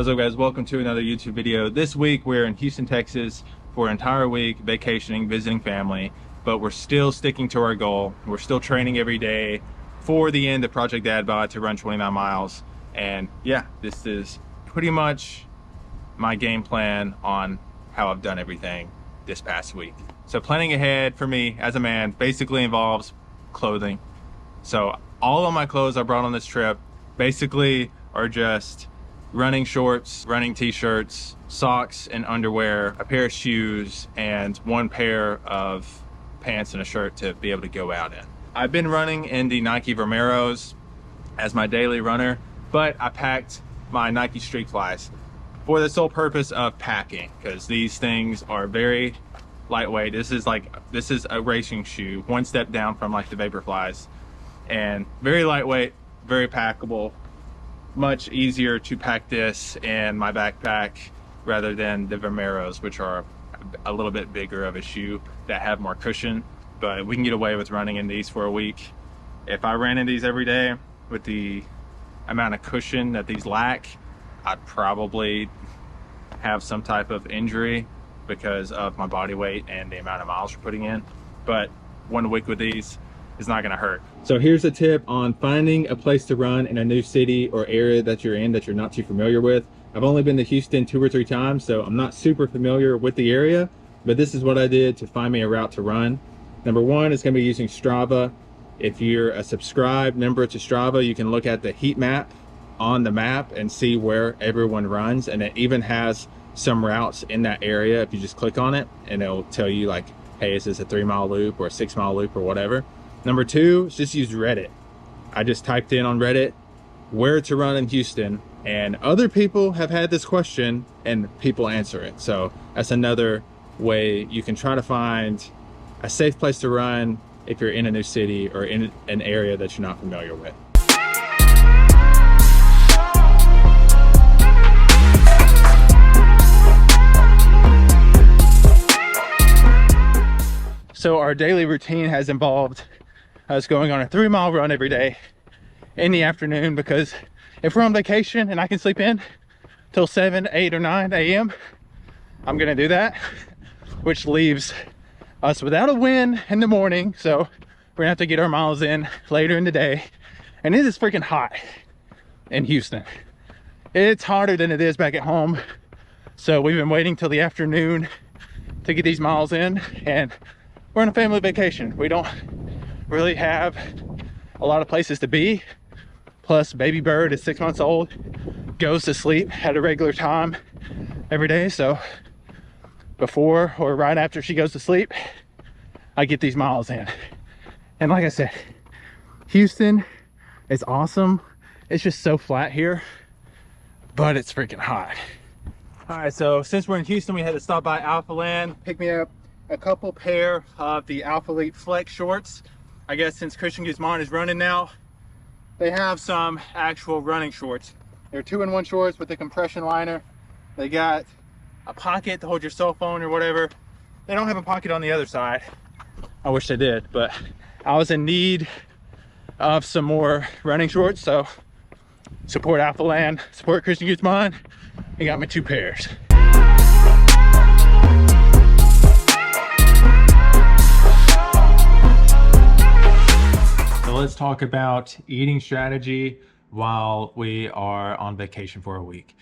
What's up, guys? Welcome to another YouTube video. This week we're in Houston, Texas for an entire week vacationing, visiting family, but we're still sticking to our goal. We're still training every day for the end of Project Dad Bod to run 29 miles. And yeah, this is pretty much my game plan on how I've done everything this past week. So planning ahead for me as a man basically involves clothing. So all of my clothes I brought on this trip basically are just running shorts, running t-shirts, socks and underwear, a pair of shoes, and one pair of pants and a shirt to be able to go out in. I've been running in the Nike Vomeros as my daily runner, but I packed my Nike Streak Flies for the sole purpose of packing, because these things are very lightweight. This is a racing shoe, one step down from like the Vaporflies, and very lightweight, very packable. Much easier to pack this in my backpack rather than the Vomeros, which are a little bit bigger of a shoe that have more cushion. But we can get away with running in these for a week. If I ran in these every day with the amount of cushion that these lack, I'd probably have some type of injury because of my body weight and the amount of miles we're putting in. But 1 week with these is not gonna hurt. So here's a tip on finding a place to run in a new city or area that you're in that you're not too familiar with. I've only been to Houston 2 or 3 times, so I'm not super familiar with the area, but this is what I did to find me a route to run. Number 1 is gonna be using Strava. If you're a subscribed member to Strava, you can look at the heat map on the map and see where everyone runs, and it even has some routes in that area. If you just click on it, and it'll tell you like, hey, is this a 3-mile loop or a 6-mile loop or whatever. Number 2 is just use Reddit. I just typed in on Reddit where to run in Houston, and other people have had this question and people answer it. So that's another way you can try to find a safe place to run if you're in a new city or in an area that you're not familiar with. So our daily routine has involved us going on a 3-mile run every day in the afternoon, because if we're on vacation and I can sleep in till 7, 8 or 9 a.m, I'm gonna do that, which leaves us without a win in the morning. So we're gonna have to get our miles in later in the day. And it is freaking hot in Houston. It's hotter than it is back at home. So we've been waiting till the afternoon to get these miles in, and we're on a family vacation. We don't really have a lot of places to be. Plus baby bird is 6 months old, goes to sleep at a regular time every day. So before or right after she goes to sleep, I get these miles in. And like I said, Houston is awesome. It's just so flat here, but it's freaking hot. All right, so since we're in Houston, we had to stop by Alpha Land, pick me up a couple pair of the Alpha Elite Flex shorts. I guess since Christian Guzman is running now, they have some actual running shorts. They're 2-in-1 shorts with a compression liner. They got a pocket to hold your cell phone or whatever. They don't have a pocket on the other side. I wish they did, but I was in need of some more running shorts, so support Alpha Land, support Christian Guzman. He got me 2 pairs. So let's talk about eating strategy while we are on vacation for a week.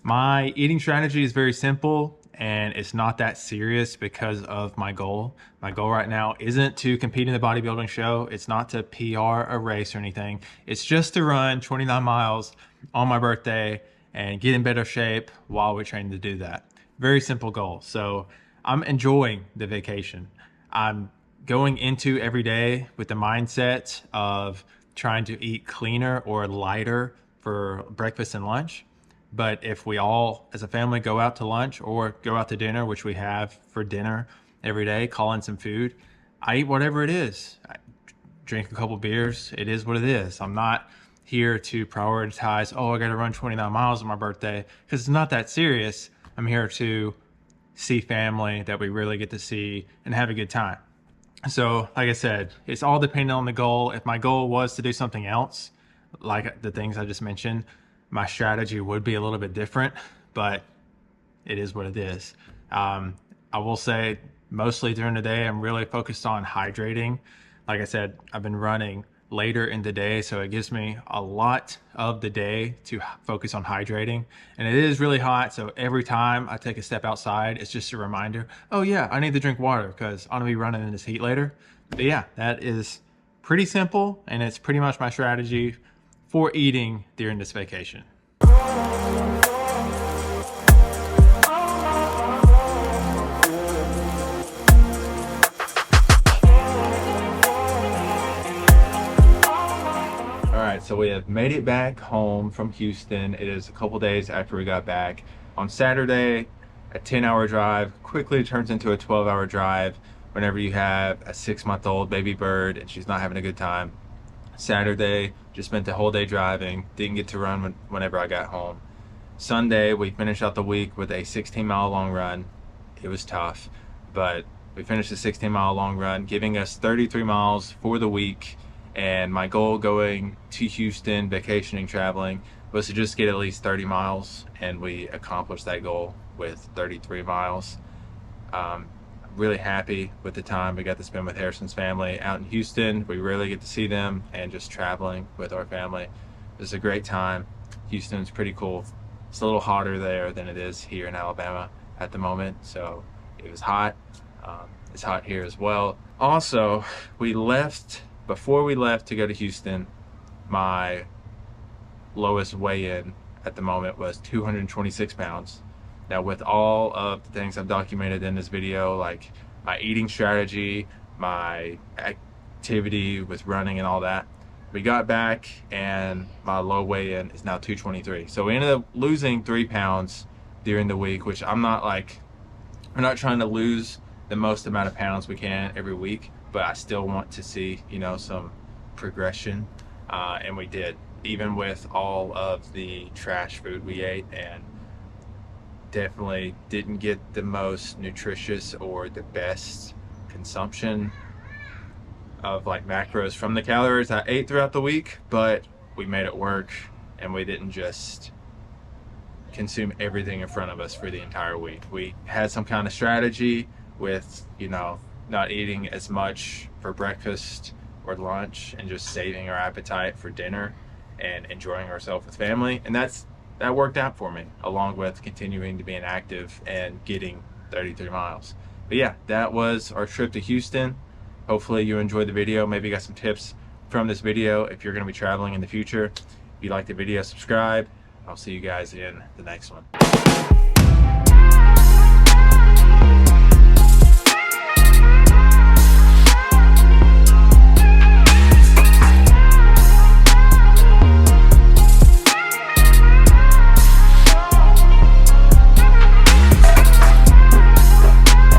My eating strategy is very simple, and it's not that serious because of my goal. My goal right now isn't to compete in the bodybuilding show. It's not to PR a race or anything. It's just to run 29 miles on my birthday and get in better shape while we're training to do that. Very simple goal. So I'm enjoying the vacation. I'm going into every day with the mindset of trying to eat cleaner or lighter for breakfast and lunch. But if we all as a family go out to lunch or go out to dinner, which we have for dinner every day, call in some food, I eat whatever it is. I drink a couple beers. It is what it is. I'm not here to prioritize, oh, I got to run 29 miles on my birthday, because it's not that serious. I'm here to see family that we really get to see and have a good time. So like I said, it's all dependent on the goal. If my goal was to do something else, like the things I just mentioned, my strategy would be a little bit different, but it is what it is. I will say mostly during the day, I'm really focused on hydrating. Like I said, I've been running later in the day, so it gives me a lot of the day to focus on hydrating. And it is really hot, so every time I take a step outside, it's just a reminder, oh yeah, I need to drink water because I'm gonna be running in this heat later. But yeah, that is pretty simple, and it's pretty much my strategy for eating during this vacation. So we have made it back home from Houston. It is a couple days after we got back. On Saturday, a 10-hour drive quickly turns into a 12-hour drive whenever you have a 6-month-old baby bird and she's not having a good time. Saturday, just spent the whole day driving. Didn't get to run whenever I got home. Sunday, we finished out the week with a 16-mile long run. It was tough, but we finished a 16-mile long run, giving us 33 miles for the week. And my goal going to Houston, vacationing, traveling, was to just get at least 30 miles, and we accomplished that goal with 33 miles. Really happy with the time we got to spend with Harrison's family out in Houston. We rarely get to see them, and just traveling with our family. It was a great time. Houston's pretty cool. It's a little hotter there than it is here in Alabama at the moment, so it was hot. It's hot here as well. Also, before we left to go to Houston, my lowest weigh-in at the moment was 226 pounds. Now, with all of the things I've documented in this video, like my eating strategy, my activity with running and all that, we got back and my low weigh-in is now 223. So we ended up losing 3 pounds during the week, which we're not trying to lose the most amount of pounds we can every week, but I still want to see, some progression, and we did, even with all of the trash food we ate, and definitely didn't get the most nutritious or the best consumption of like macros from the calories I ate throughout the week, but we made it work, and we didn't just consume everything in front of us for the entire week. We had some kind of strategy with, not eating as much for breakfast or lunch and just saving our appetite for dinner and enjoying ourselves with family. And that worked out for me, along with continuing to be active and getting 33 miles. But yeah, that was our trip to Houston. Hopefully you enjoyed the video. Maybe you got some tips from this video if you're going to be traveling in the future. If you liked the video, subscribe. I'll see you guys in the next one.